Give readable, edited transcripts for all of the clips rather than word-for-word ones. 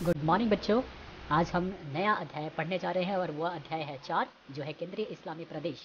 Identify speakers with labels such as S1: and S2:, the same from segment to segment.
S1: Good morning बच्चों। आज हम नया अध्याय पढ़ने जा रहे हैं और वह अध्याय है 4 जो है केंद्रीय इस्लामी प्रदेश।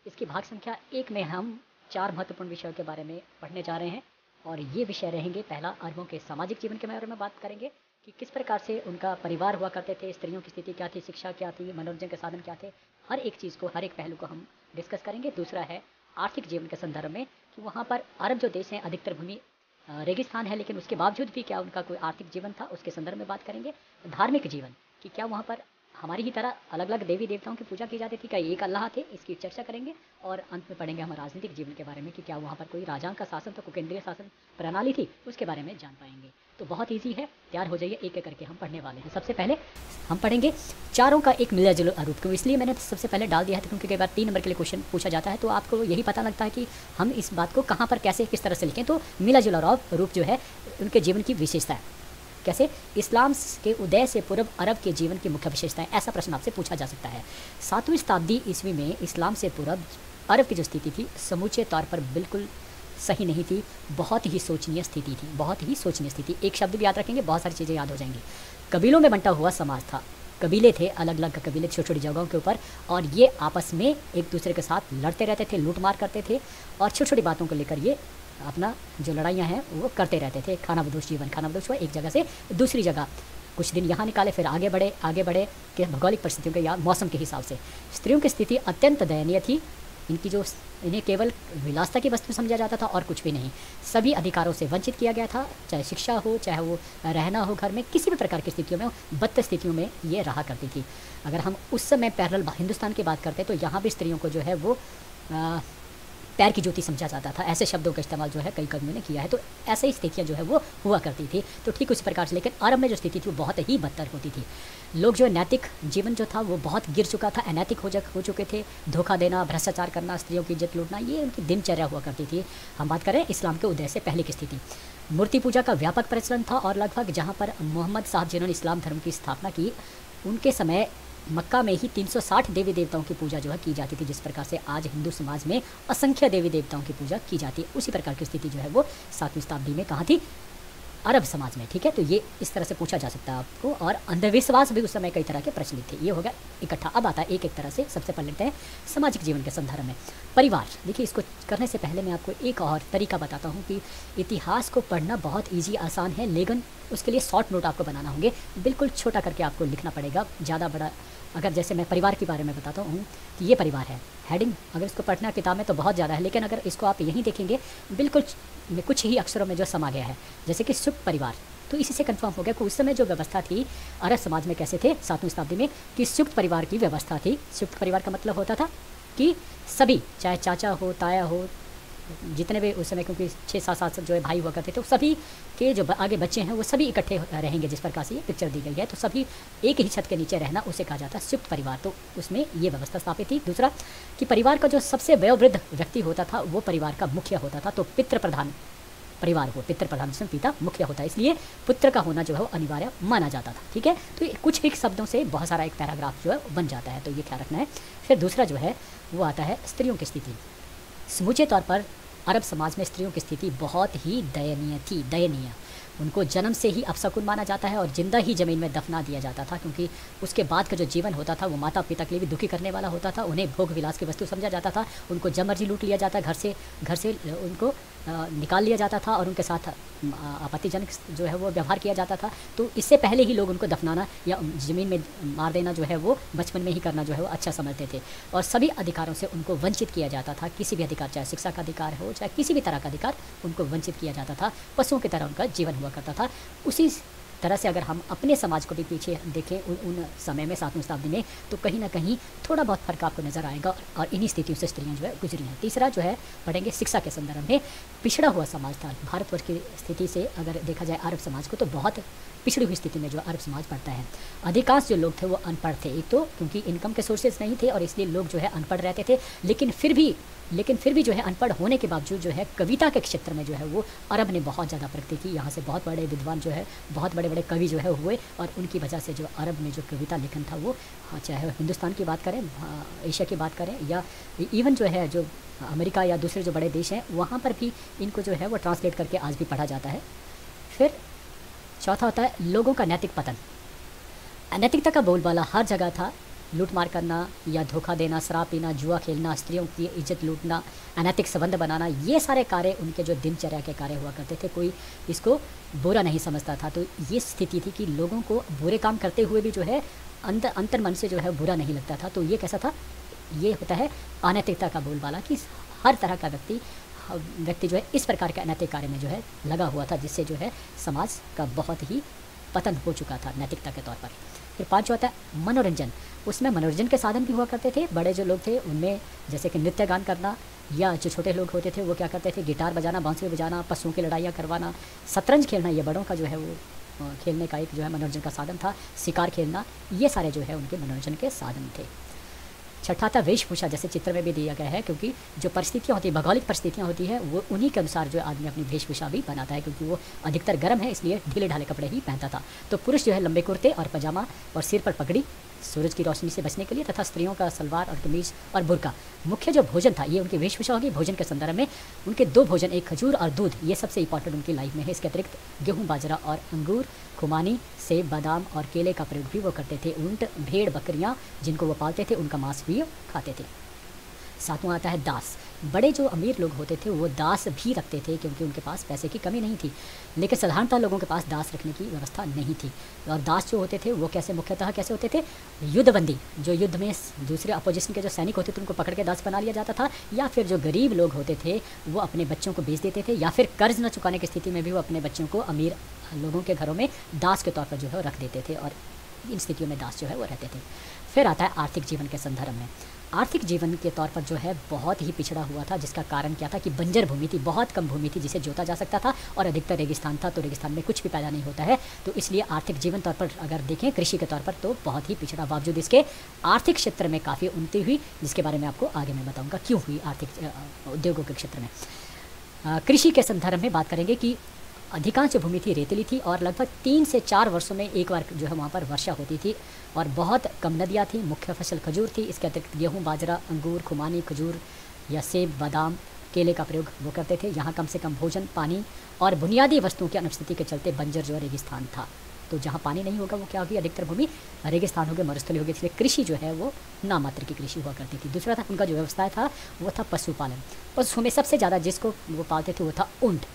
S1: इसकी भाग संख्या 1 में हम 4 महत्वपूर्ण विषयों के बारे में पढ़ने जा रहे हैं और ये विषय रहेंगे। पहला, अरबों के सामाजिक जीवन के बारे में बात करेंगे कि किस प्रकार से उनका परिवार हुआ करते थे, स्त्रियों की स्थिति क्या थी, शिक्षा क्या थी, मनोरंजन के साधन क्या थे। हर एक चीज़ को, हर एक पहलू को हम डिस्कस करेंगे। दूसरा है आर्थिक जीवन के संदर्भ में कि वहाँ पर अरब जो देश हैं अधिकतर भूमि रेगिस्तान है, लेकिन उसके बावजूद भी क्या उनका कोई आर्थिक जीवन था, उसके संदर्भ में बात करेंगे। धार्मिक जीवन कि क्या वहाँ पर हमारी ही तरह अलग अलग देवी देवताओं की पूजा की जाती थी, क्या एक अल्लाह थे, इसकी चर्चा करेंगे। और अंत में पढ़ेंगे हम राजनीतिक जीवन के बारे में कि क्या वहाँ पर कोई राजाओं का शासन था, कोई केंद्रीय शासन प्रणाली थी, उसके बारे में जान पाएंगे। तो बहुत ईजी है, तैयार हो जाइए, एक एक करके हम पढ़ने वाले हैं। सबसे पहले हम पढ़ेंगे चारों का एक मिला जुला रूप। क्यों इसलिए मैंने सबसे पहले डाल दिया है क्योंकि कई बार 3 नंबर के लिए क्वेश्चन पूछा जाता है, तो आपको यही पता लगता है कि हम इस बात को कहाँ पर कैसे किस तरह से लिखें। तो मिला जुला रूप जो है उनके जीवन की विशेषता है। कैसे? इस्लाम के उदय से पूर्व अरब के जीवन की मुख्य विशेषताएं, ऐसा प्रश्न आपसे पूछा जा सकता है। 7वीं शताब्दी ईस्वी में इस्लाम से पूर्व अरब की जो स्थिति थी समूचे तौर पर बिल्कुल सही नहीं थी। बहुत ही शोचनीय स्थिति थी, बहुत ही शोचनीय स्थिति। एक शब्द भी याद रखेंगे, बहुत सारी चीज़ें याद हो जाएंगी। कबीलों में बंटा हुआ समाज था। कबीले थे, अलग अलग कबीले, छोटी छोटी जगहों के ऊपर, और ये आपस में एक दूसरे के साथ लड़ते रहते थे, लूट मार करते थे, और छोटी छोटी बातों को लेकर ये अपना जो लड़ाइयाँ हैं वो करते रहते थे। खानाबदोश जीवन, खानाबदोश हुआ एक जगह से दूसरी जगह, कुछ दिन यहाँ निकाले, फिर आगे बढ़े कि भौगोलिक परिस्थितियों के या मौसम के हिसाब से। स्त्रियों की स्थिति अत्यंत दयनीय थी। इन्हें केवल विलासिता की वस्तु समझा जाता था और कुछ भी नहीं। सभी अधिकारों से वंचित किया गया था, चाहे शिक्षा हो, चाहे वो रहना हो घर में, किसी भी प्रकार की स्थितियों में, बद स्थितियों में ये रहा करती थी। अगर हम उस समय पैरेलल हिंदुस्तान की बात करते हैं तो यहाँ भी स्त्रियों को जो है वो पैर की ज्योति समझा जाता था। ऐसे शब्दों का इस्तेमाल जो है कई कवियों ने किया है। तो ऐसे ही स्थितियाँ जो है वो हुआ करती थी। तो ठीक उसी प्रकार से, लेकिन अरब में जो स्थिति थी वो बहुत ही बदतर होती थी। लोग जो नैतिक जीवन जो था वो बहुत गिर चुका था, अनैतिक हो चुके थे। धोखा देना, भ्रष्टाचार करना, स्त्रियों की इज्जत लूटना, ये उनकी दिनचर्या हुआ करती थी। हम बात करें इस्लाम के उदय से पहले की स्थिति। मूर्ति पूजा का व्यापक प्रचलन था और लगभग जहाँ पर मोहम्मद साहब जिन्होंने इस्लाम धर्म की स्थापना की, उनके समय मक्का में ही 360 देवी देवताओं की पूजा जो है की जाती थी। जिस प्रकार से आज हिंदू समाज में असंख्य देवी देवताओं की पूजा की जाती है, उसी प्रकार की स्थिति जो है वो 7वीं शताब्दी में कहाँ थी? अरब समाज में। ठीक है, तो ये इस तरह से पूछा जा सकता है आपको। और अंधविश्वास भी उस समय कई तरह के प्रचलित थे। ये हो गया इकट्ठा। अब आता है एक एक तरह से। सबसे पहले लेते हैं सामाजिक जीवन के संदर्भ में परिवार। देखिए, इसको करने से पहले मैं आपको एक और तरीका बताता हूँ कि इतिहास को पढ़ना बहुत ईजी, आसान है, लेकिन उसके लिए शॉर्ट नोट आपको बनाना होंगे। बिल्कुल छोटा करके आपको लिखना पड़ेगा, ज़्यादा बड़ा। अगर जैसे मैं परिवार के बारे में बताता हूँ कि ये परिवार है, हेडिंग अगर इसको पढ़ना किताब में तो बहुत ज़्यादा है, लेकिन अगर इसको आप यहीं देखेंगे बिल्कुल कुछ ही अक्षरों में जो समा गया है, जैसे कि सुख परिवार, तो इसी से कंफर्म हो गया कि उस समय जो व्यवस्था थी अरब समाज में कैसे थे 7वीं शताब्दी में, कि संयुक्त परिवार की व्यवस्था थी। संयुक्त परिवार का मतलब होता था कि सभी, चाहे चाचा हो, ताया हो, जितने भी उस समय, क्योंकि 6-7 जो है भाई हुआ करते थे, तो सभी के जो आगे बच्चे हैं वो सभी इकट्ठे रहेंगे। जिस प्रकार से ये पिक्चर दी गई है, तो सभी एक ही छत के नीचे रहना, उसे कहा जाता है संयुक्त परिवार। तो उसमें ये व्यवस्था स्थापित थी। दूसरा कि परिवार का जो सबसे वयोवृद्ध व्यक्ति होता था वो परिवार का मुखिया होता था। तो पितृ प्रधान परिवार हो, पितृ प्रधान जिसमें पिता मुख्य होता है, इसलिए पुत्र का होना जो है वो अनिवार्य माना जाता था। ठीक है, तो कुछ एक शब्दों से बहुत सारा एक पैराग्राफ जो है बन जाता है, तो ये ख्याल रखना है। फिर दूसरा जो है वो आता है स्त्रियों की स्थिति। समूचे तौर पर अरब समाज में स्त्रियों की स्थिति बहुत ही दयनीय थी, दयनीय। उनको जन्म से ही अपशकुन माना जाता है और जिंदा ही ज़मीन में दफना दिया जाता था, क्योंकि उसके बाद का जो जीवन होता था वो माता पिता के लिए भी दुखी करने वाला होता था। उन्हें भोग विलास की वस्तु समझा जाता था, उनको जब मर्जी लूट लिया जाता, घर से उनको निकाल लिया जाता था और उनके साथ आपत्तिजनक जो है वो व्यवहार किया जाता था। तो इससे पहले ही लोग उनको दफनाना या ज़मीन में मार देना जो है वो बचपन में ही करना जो है वो अच्छा समझते थे। और सभी अधिकारों से उनको वंचित किया जाता था। किसी भी अधिकार, चाहे शिक्षा का अधिकार हो, चाहे किसी भी तरह का अधिकार, उनको वंचित किया जाता था। पशुओं की तरह उनका जीवन हुआ करता था। उसी तरह से अगर हम अपने समाज को भी पीछे देखें उन समय में 7वीं शताब्दी में, तो कहीं ना कहीं थोड़ा बहुत फर्क आपको नज़र आएगा और इन्हीं स्थितियों से स्त्रियां जो है गुजरी हैं। तीसरा जो है पढ़ेंगे शिक्षा के संदर्भ में। पिछड़ा हुआ समाज था। भारतवर्ष की स्थिति से अगर देखा जाए अरब समाज को, तो बहुत पिछड़ी हुई स्थिति में जो अरब समाज पड़ता है। अधिकांश जो लोग थे वो अनपढ़ थे। एक तो क्योंकि इनकम के सोर्सेज नहीं थे और इसलिए लोग जो है अनपढ़ रहते थे, लेकिन फिर भी जो है अनपढ़ होने के बावजूद जो है कविता के क्षेत्र में जो है वो अरब ने बहुत ज़्यादा प्रगति की। यहाँ से बहुत बड़े विद्वान जो है, बहुत बड़े बड़े कवि जो है हुए, और उनकी वजह से जो अरब में जो कविता लेखन था वो, चाहे हिंदुस्तान की बात करें, एशिया की बात करें, या इवन जो है जो अमेरिका या दूसरे जो बड़े देश हैं, वहाँ पर भी इनको जो है वो ट्रांसलेट करके आज भी पढ़ा जाता है। फिर चौथा होता है लोगों का नैतिक पतन। अनैतिकता का बोलबाला हर जगह था। लूटमार करना या धोखा देना, शराब पीना, जुआ खेलना, स्त्रियों की इज्जत लूटना, अनैतिक संबंध बनाना, ये सारे कार्य उनके जो दिनचर्या के कार्य हुआ करते थे। कोई इसको बुरा नहीं समझता था। तो ये स्थिति थी कि लोगों को बुरे काम करते हुए भी जो है अंतर मन से जो है बुरा नहीं लगता था। तो ये कैसा था, ये होता है अनैतिकता का बोलबाला कि हर तरह का व्यक्ति जो है इस प्रकार के अनैतिक कार्य में जो है लगा हुआ था, जिससे जो है समाज का बहुत ही पतन हो चुका था नैतिकता के तौर पर। फिर 5 होता है मनोरंजन। उसमें मनोरंजन के साधन भी हुआ करते थे। बड़े जो लोग थे उनमें जैसे कि नृत्य गान करना, या जो छोटे लोग होते थे वो क्या करते थे, गिटार बजाना, बांसुरी बजाना, पशुओं की लड़ाइयाँ करवाना, शतरंज खेलना, ये बड़ों का जो है वो खेलने का एक जो है मनोरंजन का साधन था। शिकार खेलना, ये सारे जो है उनके मनोरंजन के साधन थे। छठा था वेशभूषा, जैसे चित्र में भी दिया गया है, क्योंकि जो परिस्थितियाँ होती है, भौगोलिक परिस्थितियाँ होती है, वो उन्हीं के अनुसार जो आदमी अपनी वेशभूषा भी बनाता है। क्योंकि वो अधिकतर गर्म है इसलिए ढीले ढाले कपड़े ही पहनता था। तो पुरुष जो है लंबे कुर्ते और पजामा और सिर पर पगड़ी सूरज की रोशनी से बचने के लिए, तथा स्त्रियों का सलवार और कमीज और बुर्का। मुख्य जो भोजन था ये उनकी वेशभूषा होगी। भोजन के संदर्भ में उनके 2 भोजन, एक खजूर और दूध, ये सबसे इंपॉर्टेंट उनकी लाइफ में है। इसके अतिरिक्त गेहूँ, बाजरा और अंगूर, खुमानी, सेब, बादाम और केले का प्रयोग भी वो करते थे। ऊंट, भेड़, बकरियाँ जिनको वो पालते थे उनका मांस भी खाते थे। 7वां आता है दास। बड़े जो अमीर लोग होते थे वो दास भी रखते थे, क्योंकि उनके पास पैसे की कमी नहीं थी। लेकिन साधारणतः लोगों के पास दास रखने की व्यवस्था नहीं थी। और दास जो होते थे वो मुख्यतः कैसे होते थे, युद्धबंदी, जो युद्ध में दूसरे अपोजिशन के जो सैनिक होते थे उनको पकड़ के दास बना लिया जाता था, या फिर जो गरीब लोग होते थे वो अपने बच्चों को बेच देते थे, या फिर कर्ज न चुकाने की स्थिति में भी वो अपने बच्चों को अमीर लोगों के घरों में दास के तौर पर जो है रख देते थे, और इन स्थितियों में दास जो है वो रहते थे। फिर आता है आर्थिक जीवन के संदर्भ में। आर्थिक जीवन के तौर पर जो है बहुत ही पिछड़ा हुआ था, जिसका कारण क्या था कि बंजर भूमि थी, बहुत कम भूमि थी जिसे जोता जा सकता था, और अधिकतर रेगिस्तान था। तो रेगिस्तान में कुछ भी पैदा नहीं होता है। तो इसलिए आर्थिक जीवन तौर पर अगर देखें कृषि के तौर पर तो बहुत ही पिछड़ा, बावजूद इसके आर्थिक क्षेत्र में काफ़ी उन्नति हुई, जिसके बारे में आपको आगे मैं बताऊँगा क्यों हुई आर्थिक उद्योगों के क्षेत्र में। कृषि के संदर्भ में बात करेंगे कि अधिकांश भूमि थी रेतीली थी, और लगभग 3 से 4 वर्षों में एक बार जो है वहाँ पर वर्षा होती थी, और बहुत कम नदियाँ थी। मुख्य फसल खजूर थी। इसके अतिरिक्त गेहूँ, बाजरा, अंगूर, खुमानी, खजूर या सेब, बादाम, केले का प्रयोग वो करते थे। यहाँ कम से कम भोजन, पानी और बुनियादी वस्तुओं की अनुपस्थिति के चलते बंजर जो रेगिस्तान था। तो जहाँ पानी नहीं होगा वो क्या होगी, अधिकतर भूमि रेगिस्तान होगी, मरुस्थली होगी। इसलिए कृषि जो है वो नामात्र की कृषि हुआ करती थी। दूसरा था उनका जो व्यवसाय था वो था पशुपालन। पशु में सबसे ज़्यादा जिसको वो पालते थे वो था ऊँट।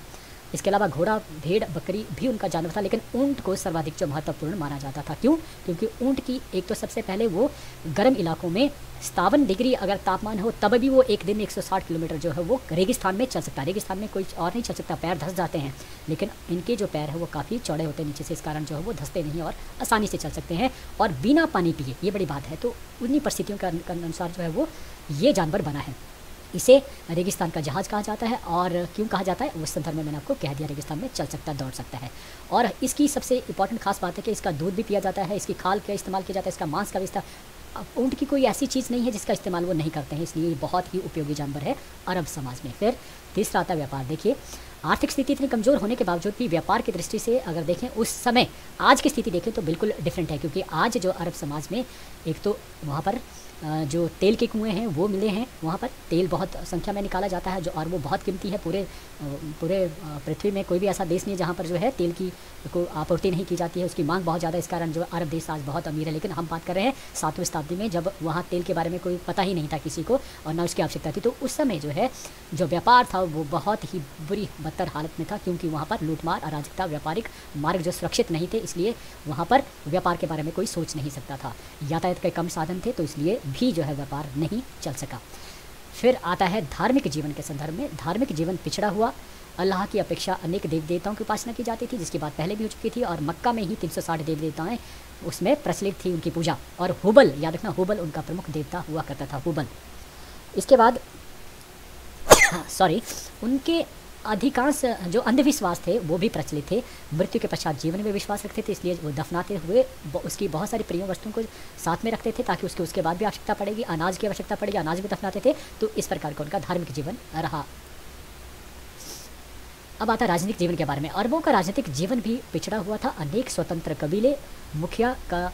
S1: इसके अलावा घोड़ा, भेड़, बकरी भी उनका जानवर था, लेकिन ऊँट को सर्वाधिक जो महत्वपूर्ण माना जाता था। क्यों? क्योंकि ऊँट की एक तो सबसे पहले वो गर्म इलाकों में 57 डिग्री अगर तापमान हो तब भी वो एक दिन में 160 किलोमीटर जो है वो रेगिस्तान में चल सकता है। रेगिस्तान में कोई और नहीं चल सकता, पैर धंस जाते हैं। लेकिन इनके जो पैर है वो काफ़ी चौड़े होते हैं नीचे से, इस कारण जो है वो धंसते नहीं और आसानी से चल सकते हैं, और बिना पानी पिए, ये बड़ी बात है। तो उन्हीं परिस्थितियों के अनुसार जो है वो ये जानवर बना है। इसे रेगिस्तान का जहाज़ कहा जाता है। और क्यों कहा जाता है उस संदर्भ में मैंने आपको कह दिया, रेगिस्तान में चल सकता है, दौड़ सकता है। और इसकी सबसे इंपॉर्टेंट खास बात है कि इसका दूध भी पिया जाता है, इसकी खाल का इस्तेमाल किया जाता है, इसका मांस का भी इस्तेमाल। ऊँट की कोई ऐसी चीज़ नहीं है जिसका इस्तेमाल वो नहीं करते हैं, इसलिए ये बहुत ही उपयोगी जानवर है अरब समाज में। फिर तीसरा आता है व्यापार। देखिए आर्थिक स्थिति इतनी कमज़ोर होने के बावजूद भी व्यापार की दृष्टि से अगर देखें उस समय आज की स्थिति देखें तो बिल्कुल डिफरेंट है। क्योंकि आज जो अरब समाज में एक तो वहाँ पर जो तेल के कुएं हैं वो मिले हैं, वहाँ पर तेल बहुत संख्या में निकाला जाता है, जो और वो बहुत कीमती है। पूरे पृथ्वी में कोई भी ऐसा देश नहीं है जहाँ पर जो है तेल की को आपूर्ति नहीं की जाती है, उसकी मांग बहुत ज़्यादा। इस कारण जो अरब देश आज बहुत अमीर है। लेकिन हम बात कर रहे हैं 7वीं शताब्दी में, जब वहाँ तेल के बारे में कोई पता ही नहीं था किसी को और ना उसकी आवश्यकता थी। तो उस समय जो है जो व्यापार था वो बहुत ही बुरी बदतर हालत में था, क्योंकि वहाँ पर लूटमार, अराजकता, व्यापारिक मार्ग जो सुरक्षित नहीं थे, इसलिए वहाँ पर व्यापार के बारे में कोई सोच नहीं सकता था। यातायात के कम साधन थे, तो इसलिए भी जो है व्यापार नहीं चल सका। फिर आता है धार्मिक जीवन के संदर्भ में। धार्मिक जीवन पिछड़ा हुआ। अल्लाह की अपेक्षा अनेक देव देवताओं की उपासना की जाती थी, जिसकी बात पहले भी हो चुकी थी। और मक्का में ही 360 देव देवताएं उसमें प्रचलित थी उनकी पूजा। और हुबल, याद रखना, हुबल उनका प्रमुख देवता हुआ करता था, हुबल। इसके बाद उनके अधिकांश जो अंधविश्वास थे वो भी प्रचलित थे। मृत्यु के पश्चात जीवन में विश्वास रखते थे, इसलिए वो दफनाते हुए उसकी बहुत सारी प्रिय वस्तुओं को साथ में रखते थे, ताकि उसके बाद भी आवश्यकता पड़ेगी, अनाज की आवश्यकता पड़ेगी, अनाज भी दफनाते थे। तो इस प्रकार का उनका धार्मिक जीवन रहा। अब आता राजनीतिक जीवन के बारे में। अरबों का राजनीतिक जीवन भी पिछड़ा हुआ था। अनेक स्वतंत्र कबीले, मुखिया का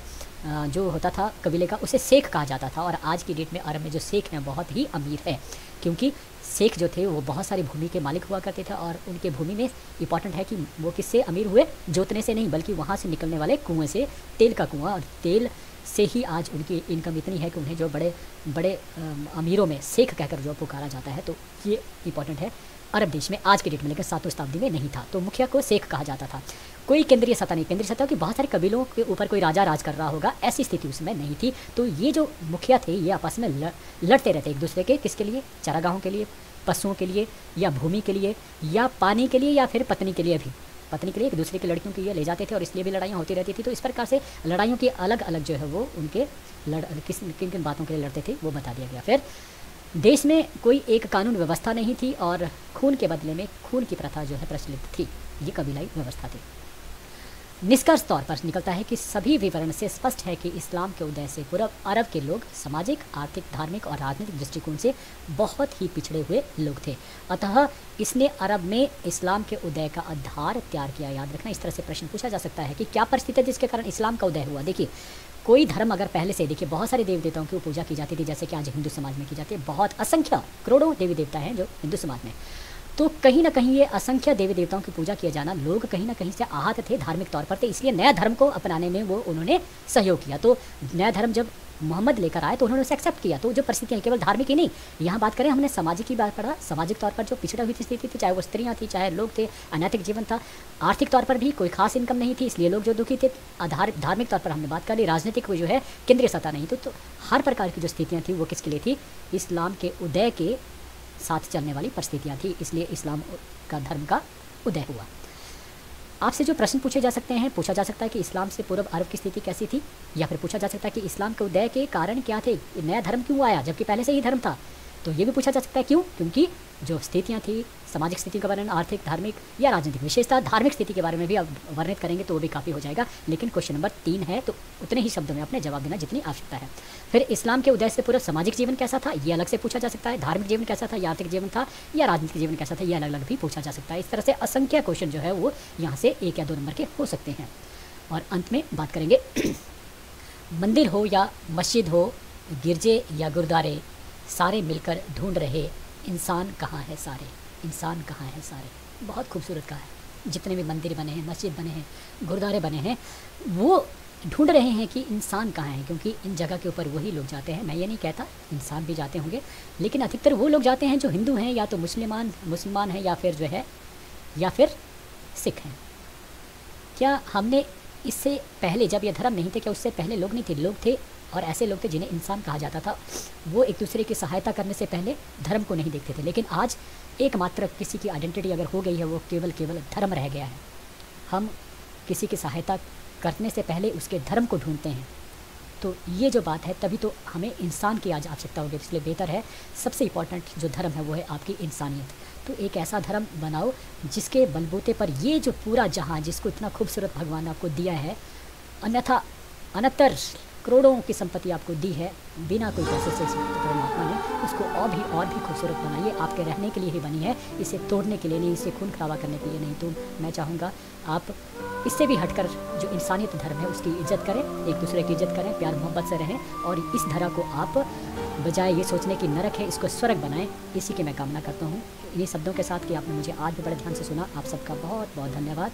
S1: जो होता था कबीले का, उसे शेख कहा जाता था। और आज की डेट में अरब में जो शेख हैं बहुत ही अमीर है, क्योंकि शेख जो थे वो बहुत सारी भूमि के मालिक हुआ करते थे और उनके भूमि में इंपॉर्टेंट है कि वो किससे अमीर हुए, जोतने से नहीं बल्कि वहाँ से निकलने वाले कुएँ से, तेल का कुआँ, और तेल से ही आज उनकी इनकम इतनी है कि उन्हें जो बड़े बड़े अमीरों में शेख कहकर जो पुकारा जाता है। तो ये इंपॉर्टेंट है अरब देश में आज के डेट में, लेकिन 7वीं शताब्दी में नहीं था। तो मुखिया को शेख कहा जाता था। कोई केंद्रीय सत्ता नहीं, केंद्रीय सत्ता कि बहुत सारे कबीलों के ऊपर कोई राजा राज कर रहा होगा, ऐसी स्थिति उसमें नहीं थी। तो ये जो मुखिया थे ये आपस में लड़ते रहते एक दूसरे के, किसके लिए, चारागाहों के लिए, पशुओं के लिए, या भूमि के लिए, या पानी के लिए, या फिर पत्नी के लिए भी। पत्नी के लिए एक दूसरे की लड़कियों के लिए ले जाते थे और इसलिए भी लड़ाइयाँ होती रहती थी। तो इस प्रकार से लड़ाइयों की अलग अलग जो है वो उनके किन किन बातों के लिए लड़ते थे वो बता दिया गया। फिर देश में कोई एक कानून व्यवस्था नहीं थी और खून के बदले में खून की प्रथा जो है प्रचलित थी। ये कबीलाई व्यवस्था थी। निष्कर्ष तौर पर निकलता है कि सभी विवरण से स्पष्ट है कि इस्लाम के उदय से पूर्व अरब के लोग सामाजिक, आर्थिक, धार्मिक और राजनीतिक दृष्टिकोण से बहुत ही पिछड़े हुए लोग थे। अतः इसने अरब में इस्लाम के उदय का आधार तैयार किया। याद रखना, इस तरह से प्रश्न पूछा जा सकता है कि क्या परिस्थिति है जिसके कारण इस्लाम का उदय हुआ। देखिए, कोई धर्म अगर पहले से, देखिए बहुत सारे देवी देवताओं की पूजा की जाती थी, जैसे कि आज हिंदू समाज में की जाती है। बहुत असंख्य करोड़ों देवी देवता हैं जो हिंदू समाज में। तो कहीं ना कहीं ये असंख्य देवी देवताओं की पूजा किया जाना, लोग कहीं ना कहीं से आहत थे धार्मिक तौर पर, तो इसलिए नया धर्म को अपनाने में वो उन्होंने सहयोग किया। तो नया धर्म जब मोहम्मद लेकर आए तो उन्होंने उसे एक्सेप्ट किया। तो जो परिस्थितियाँ केवल धार्मिक ही नहीं, यहाँ बात करें, हमने सामाजिक की बात पढ़ा, सामाजिक तौर पर जो पिछड़ा हुई स्थिति थी, चाहे वो स्त्रियाँ थी, चाहे लोग थे, अनैतिक जीवन था, आर्थिक तौर पर भी कोई खास इनकम नहीं थी, इसलिए लोग जो दुखी थे। धार्मिक तौर पर हमने बात करी, राजनीतिक जो है केंद्रीय सत्ता नहीं थी। तो हर प्रकार की जो स्थितियाँ थी वो किसके लिए थी, इस्लाम के उदय के साथ चलने वाली परिस्थितियाँ थी, इसलिए इस्लाम का धर्म का उदय हुआ। आपसे जो प्रश्न पूछे जा सकते हैं, पूछा जा सकता है कि इस्लाम से पूर्व अरब की स्थिति कैसी थी, या फिर पूछा जा सकता है कि इस्लाम के उदय के कारण क्या थे, नया धर्म क्यों आया जबकि पहले से ही धर्म था। तो ये भी पूछा जा सकता है क्यों, क्योंकि जो स्थितियाँ थी, सामाजिक स्थिति का वर्णन, आर्थिक, धार्मिक या राजनीतिक, विशेषता धार्मिक स्थिति के बारे में भी अब वर्णित करेंगे तो वो भी काफ़ी हो जाएगा। लेकिन क्वेश्चन नंबर 3 है तो उतने ही शब्दों में अपने जवाब देना जितनी आवश्यकता है। फिर इस्लाम के उदय से पूर्व सामाजिक जीवन कैसा था, ये अलग से पूछा जा सकता है। धार्मिक जीवन कैसा था, या आर्थिक जीवन था, या राजनीतिक जीवन कैसा था, ये अलग अलग भी पूछा जा सकता है। इस तरह से असंख्य क्वेश्चन जो है वो यहाँ से 1 या 2 नंबर के हो सकते हैं। और अंत में बात करेंगे मंदिर हो या मस्जिद हो, गिरजे या गुरुद्वारे, सारे मिलकर ढूंढ रहे इंसान कहाँ है सारे, इंसान कहाँ है सारे। बहुत खूबसूरत कहा है। जितने भी मंदिर बने हैं, मस्जिद बने हैं, गुरुद्वारे बने हैं, वो ढूंढ रहे हैं कि इंसान कहाँ है, क्योंकि इन जगह के ऊपर वही लोग जाते हैं। मैं ये नहीं कहता इंसान भी जाते होंगे, लेकिन अधिकतर वो लोग जाते हैं जो हिंदू हैं, या तो मुसलमान हैं, या फिर जो है या फिर सिख हैं। क्या हमने इससे पहले, जब ये धर्म नहीं थे, क्या उससे पहले लोग नहीं थे? लोग थे, और ऐसे लोग थे जिन्हें इंसान कहा जाता था। वो एक दूसरे की सहायता करने से पहले धर्म को नहीं देखते थे। लेकिन आज एकमात्र किसी की आइडेंटिटी अगर हो गई है, वो केवल धर्म रह गया है। हम किसी की सहायता करने से पहले उसके धर्म को ढूंढते हैं। तो ये जो बात है, तभी तो हमें इंसान की आज आवश्यकता होगी। इसलिए बेहतर है, सबसे इम्पॉर्टेंट जो धर्म है वो है आपकी इंसानियत। तो एक ऐसा धर्म बनाओ जिसके बलबूते पर ये जो पूरा जहां, जिसको इतना खूबसूरत भगवान आपको दिया है, अन्यथा अनंतर करोड़ों की संपत्ति आपको दी है, बिना कोई पैसे से परमात्मा ने उसको और भी खूबसूरत बनाइए। आपके रहने के लिए ही बनी है, इसे तोड़ने के लिए नहीं, इसे खून खराबा करने के लिए नहीं। तो मैं चाहूँगा आप इससे भी हटकर जो इंसानियत धर्म है उसकी इज्जत करें, एक दूसरे की इज्जत करें, प्यार मोहब्बत से रहें, और इस धरा को आप बजाय ये सोचने की नरक है, इसको स्वर्ग बनाएं। इसी की मैं कामना करता हूँ। इन्हीं शब्दों के साथ कि आपने मुझे आज भी बड़े ध्यान से सुना, आप सबका बहुत बहुत धन्यवाद।